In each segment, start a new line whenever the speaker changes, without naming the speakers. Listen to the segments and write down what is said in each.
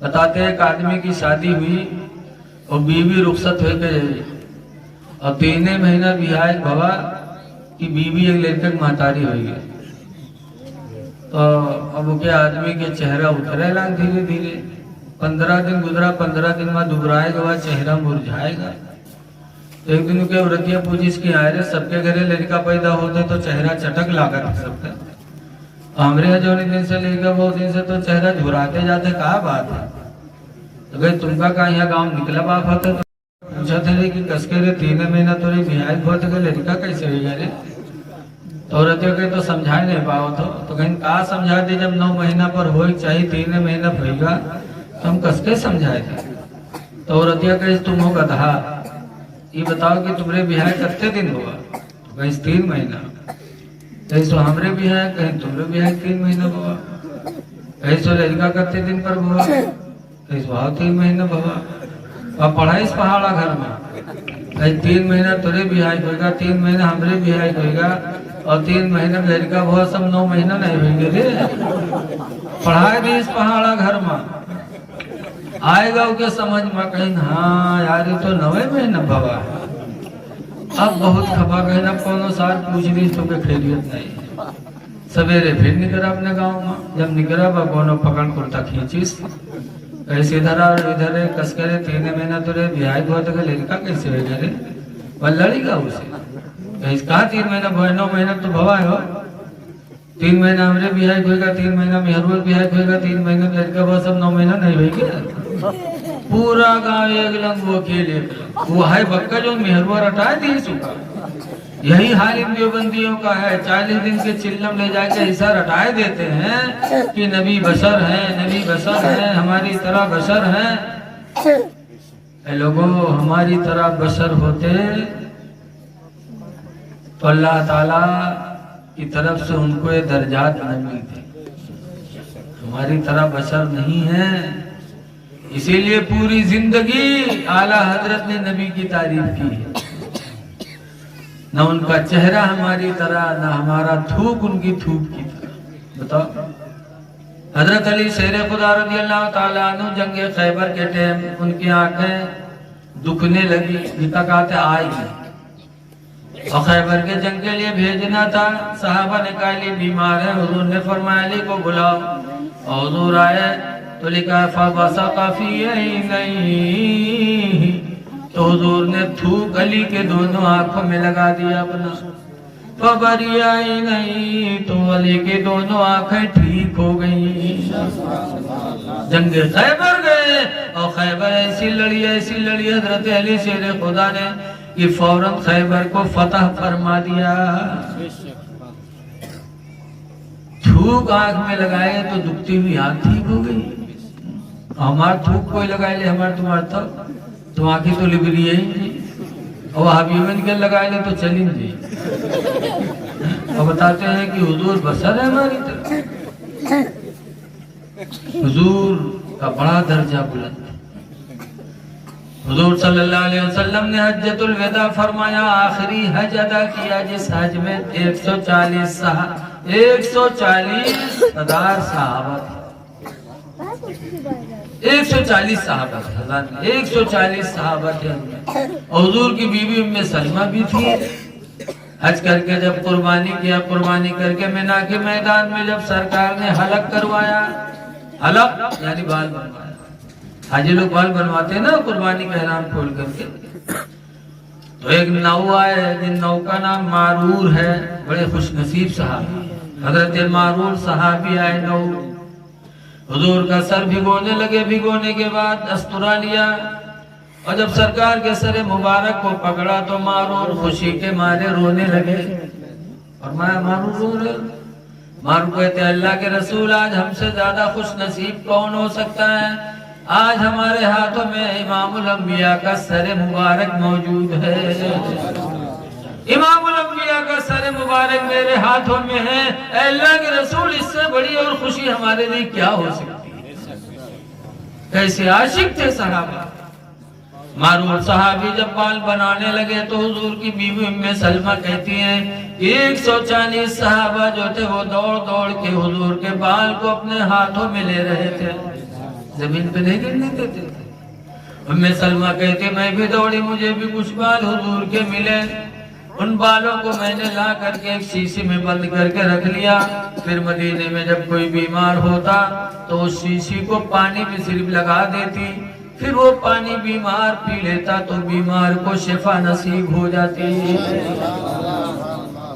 بتاتے ہیں ایک آدمی کی شادی ہوئی اور بیوی رخصت ہو گئی اور 3 مہینہ بیاہ بھوا کہ بیوی ایک لڑکے ماتاری ہوئی ہے تو اب وہ کیا آدمی کے چہرہ اترے لگ دھیرے دھیرے 15 دن گزرا 15 دن بعد دبرائے گا چہرہ مرجھائے گا ایک دن کے عورتیاں پوچھی اس کی آئے سب کے گھرے لڑکا پیدا ہوتے تو چہرہ چٹک لا کر سکتا ہمارے یہاں جو دن سے لے کر وہ دن سے تو چہرہ جھراتے جاتے کہا بات ہے تو بھائی تم کا کہاں یہاں گاؤں نکلا باپ ہوتا تو پوچھا تھے کہ کس کے رہے 3 مہینہ تو رہی بیاہ بہت کہ لڑکا کیسے ہوئی گا رے تو عورتوں کے تو سمجھا نہیں پاؤ تو کہیں کہا سمجھا دی جب 9 مہینہ پر ہوئی چاہیے 3 مہینہ ہوئی گا تو ہم کس کے سمجھائے تھے تو عورتوں کہ تم ہو گدھا یہ بتاؤ کہ تمہارے بیاہ کتنے دن ہوا کہیں 3 مہینہ کہیں سو ہمارے بیاہ کہیں تمہارے بیاہ 3 مہینہ ہوا کہیں سو لڑکا کتنے دن پر ہوا کہیں سو 3 مہینہ ہوا اور پڑھائی اس پہاڑا گھر میں کہیں 3 مہینہ تمہارے بیاہ ہوئے گا 3 مہینہ ہمارے بیاہ ہوئے گا اور 3 مہینہ لڑکا ہوا سب 9 مہینہ نہیں ہوئیں گے رے پڑھائی بھی اس پہاڑا گھر میں آئے گا کہ سمجھ میں کہیں ہاں یار یہ تو 9 مہینہ بھوا ہے اب بہت کھپا کہیں اب کونوں سال پوچھ لی تو کہ خیریت نہیں سویرے پھر نکلا اپنے گاؤں میں جب نکلا با کونوں پکڑ کرتا کھینچیس ایسے ادھر اور ادھر کس کرے 3 مہینہ تو رہے بیاہ ہوا تو کہ لڑکا کیسے ہوئے گا رے وہ لڑی گا اسے کہا 3 مہینہ بھوئے 9 مہینہ تو بھوا ہے ہو 3 مہینہ ہمارے بیاہ ہوئے گا 3 مہینہ مہرول بیاہ ہوئے گا 3 مہینہ لڑکا وہ سب 9 مہینہ نہیں ہوئے گا پورا گاؤں ایک لنگ وہ کھیلے وہ ہے بکا جو مہروا رٹائے دی سکا یہی حال ان دیوبندیوں کا ہے 40 دن کے چلم لے جا کے ایسا رٹائے دیتے ہیں کہ نبی بشر ہیں نبی بشر ہیں ہماری طرح بشر ہیں اے لوگوں ہماری طرح بشر ہوتے تو اللہ تعالیٰ کی طرف سے ان کو یہ درجات نہ ملتے ہماری طرح بشر نہیں ہیں اسی لیے پوری زندگی اعلیٰ حضرت نے نبی کی تعریف کی ہے نہ ان کا چہرہ ہماری طرح نہ ہمارا تھوک ان کی تھوک کی طرح بتاؤ حضرت علی شیر خدا رضی اللہ تعالیٰ عنہ جنگ خیبر کے ٹائم ان کی آنکھیں دکھنے لگی جتا کہتے آئی اور خیبر کے جنگ کے لیے بھیجنا تھا صحابہ نے کہا لی بیمار ہے حضور نے فرمایا علی کو بلاؤ اور حضور آئے تو لکھا فَبَصَقَ فِي عَيْنَيْهِ تو حضور نے تھوک علی کے دونوں آنکھوں میں لگا دیا اپنا فَبَرِيَ عَيْنَيْهِ تو علی کے دونوں آنکھیں ٹھیک ہو گئی جنگ خیبر گئے اور خیبر ایسی لڑی حضرت علی شیر خدا نے کہ فوراً خیبر کو فتح فرما دیا تھوک آنکھ میں لگائے تو دکھتی ہوئی آنکھ ٹھیک ہو گئی ہمارا تھوک کوئی لگائے لے ہمارا تمہارا تو آنکھیں تو لبری ہے اور حبیبن کے لگائے لے تو چلیں جی اور بتاتے ہیں کہ حضور بشر ہے ہماری طرح حضور کا بڑا درجہ بلند حضور صلی اللہ علیہ وسلم نے حجۃ الوداع فرمایا آخری حج ادا کیا جس حج میں 140,000 صحابہ تھے 140 صحابہ تھے 140 صحابہ تھے اور حضور کی بیوی ام سلمہ بھی تھی حج کر کے جب قربانی کیا قربانی کر کے مینا کے میدان میں جب سرکار نے حلق کروایا حلق یعنی بال بنوایا حاجی لوگ بال بنواتے ہیں نا قربانی کا احرام کھول کر کے تو ایک نو آئے جن نو کا نام معرور ہے بڑے خوش نصیب صحابی حضرت معرور صحابی آئے نو حضور کا سر بھگونے لگے بھگونے کے بعد استرا لیا اور جب سرکار کے سر مبارک کو پکڑا تو معرور خوشی کے مارے رونے لگے اور میں معرور رو رہے معرور کہتے ہیں اللہ کے رسول آج ہم سے زیادہ خوش نصیب کون ہو سکتا ہے آج ہمارے ہاتھوں میں امام الانبیاء کا سر مبارک موجود ہے امام الانبیاء کا سر مبارک میرے ہاتھوں میں ہے اے اللہ کے رسول اس سے بڑی اور خوشی ہمارے لیے کیا ہو سکتی ہے کیسے عاشق تھے صحابہ معرور صحابی جب بال بنانے لگے تو حضور کی بیوی ام سلمہ کہتی ہیں 140 صحابہ جو تھے وہ دوڑ دوڑ کے حضور کے بال کو اپنے ہاتھوں میں لے رہے تھے زمین پہ نہیں گرنے دیتے تھے۔ ام سلمہ کہتے میں بھی دوڑی، مجھے بھی کچھ بال حضور کے ملے، ان بالوں کو میں نے لا کر کے ایک شیشے میں بند کر کے رکھ لیا۔ پھر مدینے میں جب کوئی بیمار ہوتا تو اس شیشے کو پانی میں صرف لگا دیتی، پھر وہ پانی بیمار پی لیتا تو بیمار کو شفا نصیب ہو جاتی۔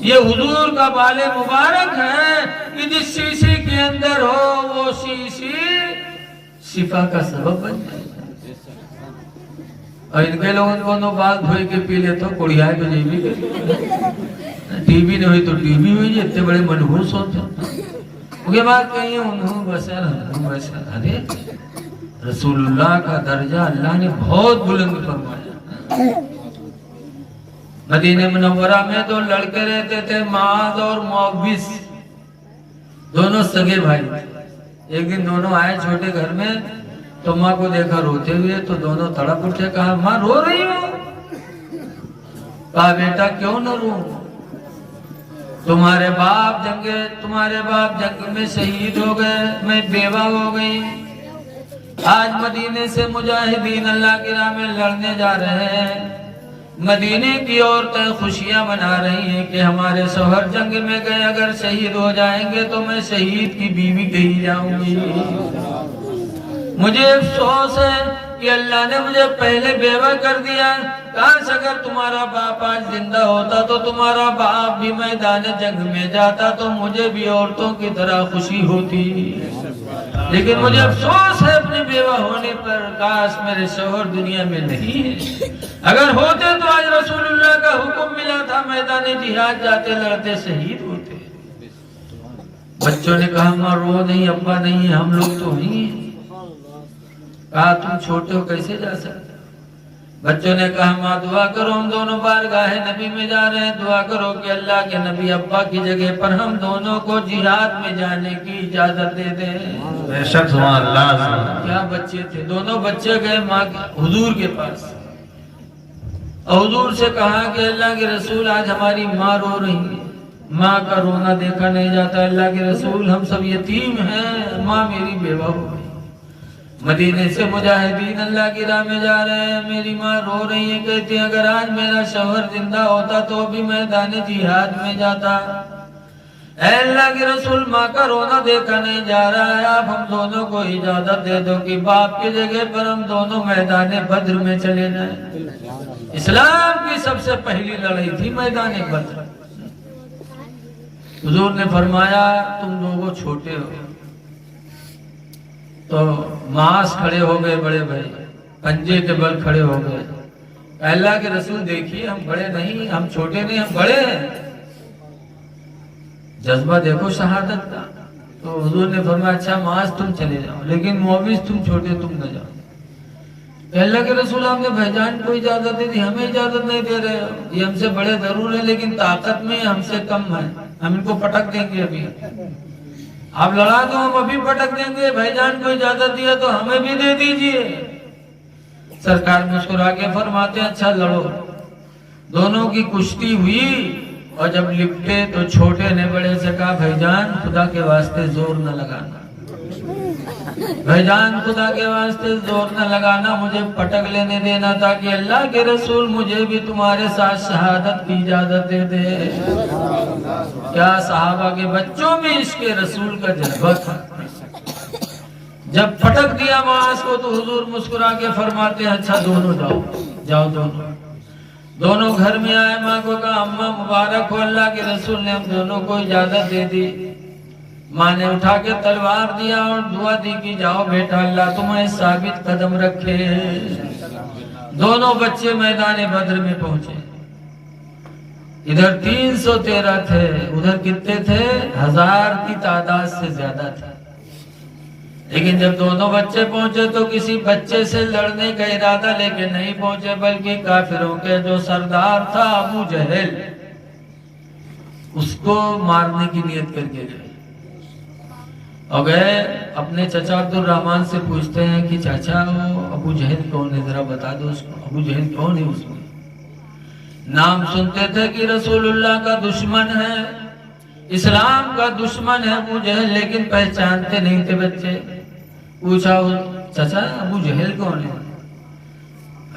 یہ حضور کا بال مبارک ہے کہ جس شیشے کے اندر ہو وہ شیشے شفا کا سبب بن جائے۔ اور ان کے لوگوں کو بال دھوئے کے پی لے تو کوڑیاں تو نہیں بھی ٹی بی نہیں ہوئی تو ٹی بی ہوئی، اتنے بڑے منحوس ہوتے ان کے بعد کہیں انہوں بسر ارے رسول اللہ کا درجہ اللہ نے بہت بلند فرمایا۔ مدینہ منورہ میں دو لڑکے رہتے تھے، معاذ اور معوذ، دونوں سگے بھائی۔ ایک دن دونوں آئے چھوٹے گھر میں تو ماں کو دیکھا روتے ہوئے تو دونوں تڑپ اٹھے، کہا ماں رو رہی ہو؟ کہا بیٹا کیوں نہ رو، تمہارے باپ جنگ میں شہید ہو گئے، میں بیوہ ہو گئی، آج مدینے سے مجاہدین اللہ کی راہ میں لڑنے جا رہے ہیں، مدینے کی عورتیں خوشیاں منا رہی ہیں کہ ہمارے شوہر جنگ میں گئے، اگر شہید ہو جائیں گے تو میں شہید کی بیوی کہی جاؤں گی۔ مجھے افسوس ہے کہ اللہ نے مجھے پہلے بیوہ کر دیا، کاش اگر تمہارا باپ آج زندہ ہوتا تو تمہارا باپ بھی میدان جنگ میں جاتا تو مجھے بھی عورتوں کی طرح خوشی ہوتی، لیکن مجھے افسوس ہے اپنی بیوہ ہونے پر، کاش میرے شوہر دنیا میں نہیں ہے، اگر ہوتے تو آج رسول اللہ کا حکم ملا تھا میدان جہاد جاتے لڑتے شہید ہوتے۔ بچوں نے کہا ماں رو نہیں، ابا نہیں ہے، ہم لوگ تو نہیں ہیں۔ کہا تم چھوٹے ہو کیسے جا سکتے؟ بچوں نے کہا ماں دعا کرو، ہم دونوں بارگاہ نبی میں جا رہے ہیں، دعا کرو کہ اللہ کے نبی ابا کی جگہ پر ہم دونوں کو جہاد میں جانے کی اجازت دے دیں۔
بے شک سبحان اللہ۔
کیا بچے تھے، دونوں بچے گئے ماں حضور کے پاس، حضور سے کہا کہ اللہ کے رسول آج ہماری ماں رو رہی ہے، ماں کا رونا دیکھا نہیں جاتا، اللہ کے رسول ہم سب یتیم ہیں، ماں میری بیوہ ہو گئی، مدینے سے مجاہدین اللہ کی راہ میں جا رہے ہیں، میری ماں رو رہی ہے، کہتی ہے اگر آج میرا شوہر زندہ ہوتا تو بھی میدان جہاد میں جاتا، اے اللہ کے رسول ماں کا رونا دیکھا نہیں جا رہا ہے، آپ ہم دونوں کو اجازت دے دو کہ باپ کی جگہ پر ہم دونوں میدان بدر میں چلے جائیں۔ اسلام کی سب سے پہلی لڑائی تھی میدان بدر۔ حضور نے فرمایا تم لوگوں چھوٹے ہو، تو معاذ کھڑے ہو گئے، بڑے بھائی پنجے کے بل کھڑے ہو گئے، اللہ کے رسول دیکھیے ہم بڑے نہیں، ہم چھوٹے نہیں، ہم بڑے ہیں، جذبہ دیکھو شہادت کا۔ تو حضور نے فرمایا اچھا معاذ تم چلے جاؤ، لیکن معوذ تم چھوٹے تم نہ جاؤ۔ اللہ کے رسول ہم نے بھائیجان کو اجازت دے دی، ہمیں اجازت نہیں دے رہے ہو، یہ ہم سے بڑے ضرور ہیں لیکن طاقت میں ہم سے کم ہیں، ہم ان کو پٹک دیں گے، ابھی آپ لڑا دو ہم ابھی پٹک دیں گے، بھائی جان کو اجازت دیا تو ہمیں بھی دے دیجئے۔ سرکار مسکرا کے فرماتے ہیں اچھا لڑو۔ دونوں کی کشتی ہوئی اور جب لپٹے تو چھوٹے نے بڑے سے کہا بھائی جان خدا کے واسطے زور نہ لگانا، بھائی جان خدا کے واسطے زور نہ لگانا، مجھے پٹک لینے دینا تاکہ اللہ کے رسول مجھے بھی تمہارے ساتھ شہادت کی اجازت دے دے۔ کیا صحابہ کے بچوں میں عشق رسول کا جذبہ تھا۔ جب پٹک دیا معاذ کو تو حضور مسکرا کے فرماتے ہیں اچھا دونوں جاؤ، جاؤ دونوں گھر میں آئے، ماں کو کہا اماں مبارک ہو، اللہ کے رسول نے ہم دونوں کو اجازت دے دی۔ ماں نے اٹھا کے تلوار دیا اور دعا دی کہ جاؤ بیٹا اللہ تمہیں ثابت قدم رکھے۔ دونوں بچے میدان بدر میں پہنچے، ادھر 313 تھے، ادھر کتنے تھے؟ 1000 کی تعداد سے زیادہ تھے، لیکن جب دونوں بچے پہنچے تو کسی بچے سے لڑنے کا ارادہ لے کے نہیں پہنچے، بلکہ کافروں کے جو سردار تھا ابو جہل، اس کو مارنے کی نیت کر کے گئے اور گئے اپنے چچا عبد الرحمن سے پوچھتے ہیں کہ چاچا وہ ابو جہل کون ہے، ذرا بتا دو اس کو، ابو جہل کون ہے؟ اس میں نام سنتے تھے کہ رسول اللہ کا دشمن ہے، اسلام کا دشمن ہے ابو جہل، لیکن پہچانتے نہیں تھے بچے۔ پوچھا چچا ابو جہل کون ہے؟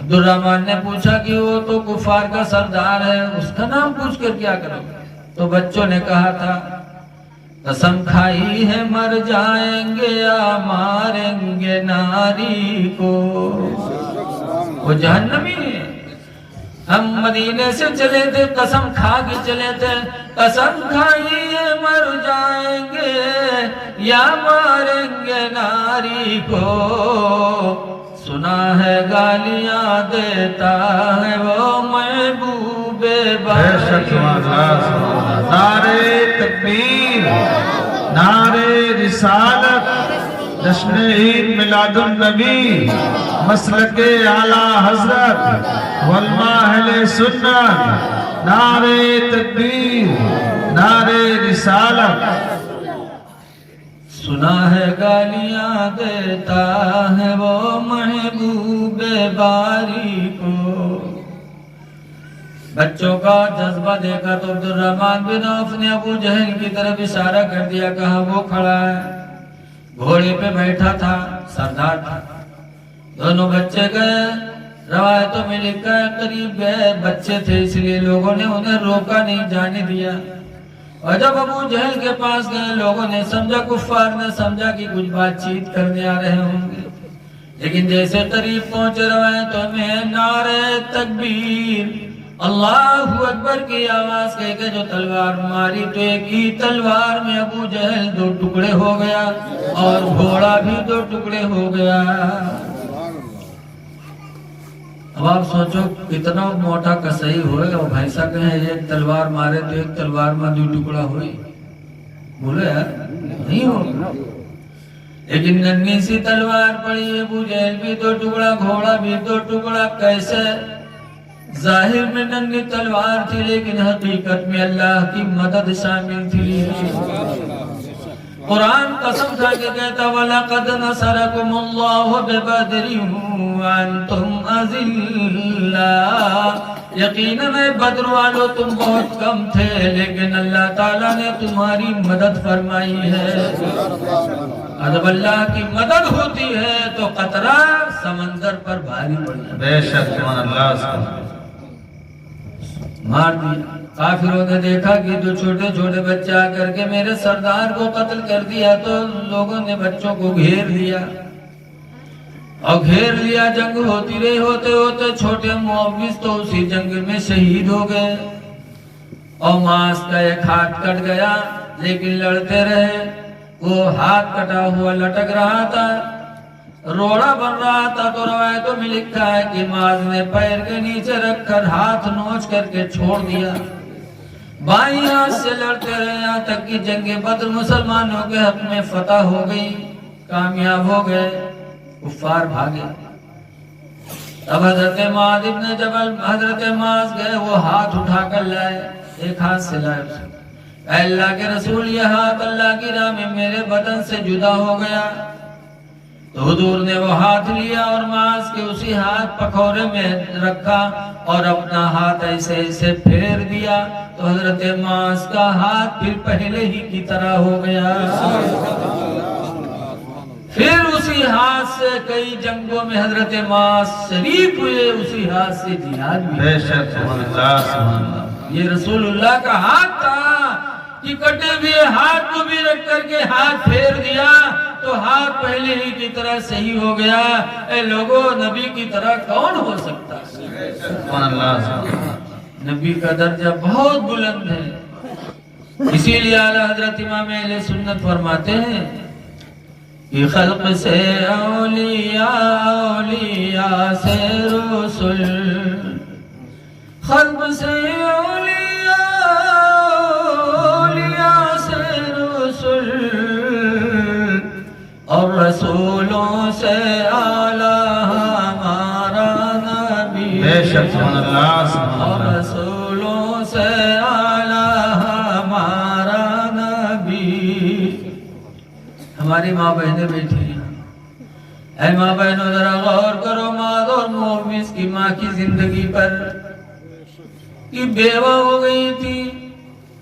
عبد الرحمن نے پوچھا کہ وہ تو کفار کا سردار ہے، اس کا نام پوچھ کر کیا کرو گے؟ تو بچوں نے کہا تھا قسم کھائی ہے مر جائیں گے یا ماریں گے ناری کو، وہ جہنمی ہے۔ ہم مدینے سے چلے تھے، قسم کھا کے چلے تھے، قسم کھائی ہے مر جائیں گے یا ماریں گے ناری کو، سنا ہے گالیاں دیتا ہے وہ محبوب
بے شک سبحان اللہ، نعرے تکبیر، نعرے رسالت، جشن عید میلاد النبی، مسلک اعلیٰ حضرت علماء اہل سنت، نعرے تکبیر، نعرے رسالت۔
سنا ہے گالیاں دیتا ہے وہ محبوب باری کو۔ بچوں کا جذبہ دیکھا تو عبد الرحمن بن عوف نے ابو جہل کی طرف اشارہ کر دیا، کہا وہ کھڑا ہے، گھوڑے پہ بیٹھا تھا، سردار تھا۔ دونوں بچے گئے، روایتوں میں لکھا ہے قریب گئے، بچے تھے اس لیے لوگوں نے انہیں روکا نہیں، جانے دیا۔ اور جب ابو جہل کے پاس گئے، لوگوں نے سمجھا، کفار نے سمجھا کہ کچھ بات چیت کرنے آ رہے ہوں گے، لیکن جیسے قریب پہنچے روایتوں میں نعرے تکبیر، اللہ اکبر کی آواز کہہ کے جو تلوار ماری تو ایک ہی تلوار میں ابو جہل 2 ٹکڑے ہو گیا اور گھوڑا بھی 2 ٹکڑے ہو گیا۔ اب آپ سوچو کتنا موٹا کسائی ہوئے اور بھائی صاحب کہیں ایک تلوار مارے تو ایک تلوار میں 2 ٹکڑا ہوئی، بولے یار نہیں ہوگا، لیکن ننھی سی تلوار پڑی، ابو جہل بھی 2 ٹکڑا، گھوڑا بھی 2 ٹکڑا۔ کیسے؟ ظاہر میں ننھی تلوار تھی لیکن حقیقت میں اللہ کی مدد شامل تھی۔ قرآن قسم کھا کے کہتا وَلَقَدْ نَصَرَكُمُ اللَّهُ بِبَدْرٍ وَأَنْتُمْ أَذِلَّةٌ، یقیناً بدر والو تم بہت کم تھے لیکن اللہ تعالیٰ نے تمہاری مدد فرمائی ہے۔ جب اللہ کی مدد ہوتی ہے تو قطرہ سمندر پر بھاری پڑ جاتا ہے۔
بے شک سبحان اللہ،
مار دیا۔ کافروں نے دیکھا کہ جو چھوٹے چھوٹے بچے آ کر کے میرے سردار کو قتل کر دیا، تو لوگوں نے بچوں کو گھیر لیا اور گھیر لیا۔ جنگ ہوتی رہی، ہوتے ہوتے چھوٹے معوذ تو اسی جنگ میں شہید ہو گئے اور ماس کا ایک ہاتھ کٹ گیا، لیکن لڑتے رہے۔ وہ ہاتھ کٹا ہوا لٹک رہا تھا، روڑا بن رہا تھا، تو روایتوں میں لکھا ہے کہ معاذ نے پیر کے نیچے رکھ کر ہاتھ نوچ کر کے چھوڑ دیا۔ بائیں ہاتھ سے لڑتے رہے یہاں تک کہ جنگ بدر مسلمانوں کے حق میں فتح ہو گئی، کامیاب ہو گئے، کفار بھاگے۔ اب حضرت معاذ ابن جبل، حضرت معاذ گئے، وہ ہاتھ اٹھا کر لائے، ایک ہاتھ سے لائے اسے، اے اللہ کے رسول یہ ہاتھ اللہ کی راہ میں میرے بدن سے جدا ہو گیا۔ تو حضور نے وہ ہاتھ لیا اور معاذ کے اسی ہاتھ پکھورے میں رکھا اور اپنا ہاتھ ایسے ایسے پھیر دیا، تو حضرت معاذ کا ہاتھ پھر پہلے ہی کی طرح ہو گیا۔ پھر اسی ہاتھ سے کئی جنگوں میں حضرت معاذ شریک ہوئے، اسی ہاتھ سے جہاد بھی۔
بے شک سبحان اللہ، سبحان اللہ۔
یہ رسول اللہ کا ہاتھ تھا کہ کٹے ہوئے ہاتھ کو بھی رکھ کر کے ہاتھ پھیر دیا تو ہاتھ پہلے ہی کی طرح صحیح ہو گیا۔ اے لوگوں، نبی کی طرح کون ہو سکتا؟
سبحان اللہ، سبحان اللہ۔
نبی کا درجہ بہت بلند ہے، اسی لیے اعلیٰ حضرت امام اہل سنت فرماتے ہیں کہ خلق سے اولیاء، اولیاء سے رسول، خلق سے اولیاء، اولیاء سے رسول، اور رسولوں سے اعلیٰ ہمارا نبی،
بے شک سبحان اللہ، سبحان
اور
اللہ۔
رسولوں سے اعلیٰ ہمارا نبی۔ ہماری ماں بہنیں بیٹھی ہیں، اے ماں بہنوں ذرا غور کرو معاذ اور معوذ کی ماں کی زندگی پر، کہ بیوہ ہو گئی تھی،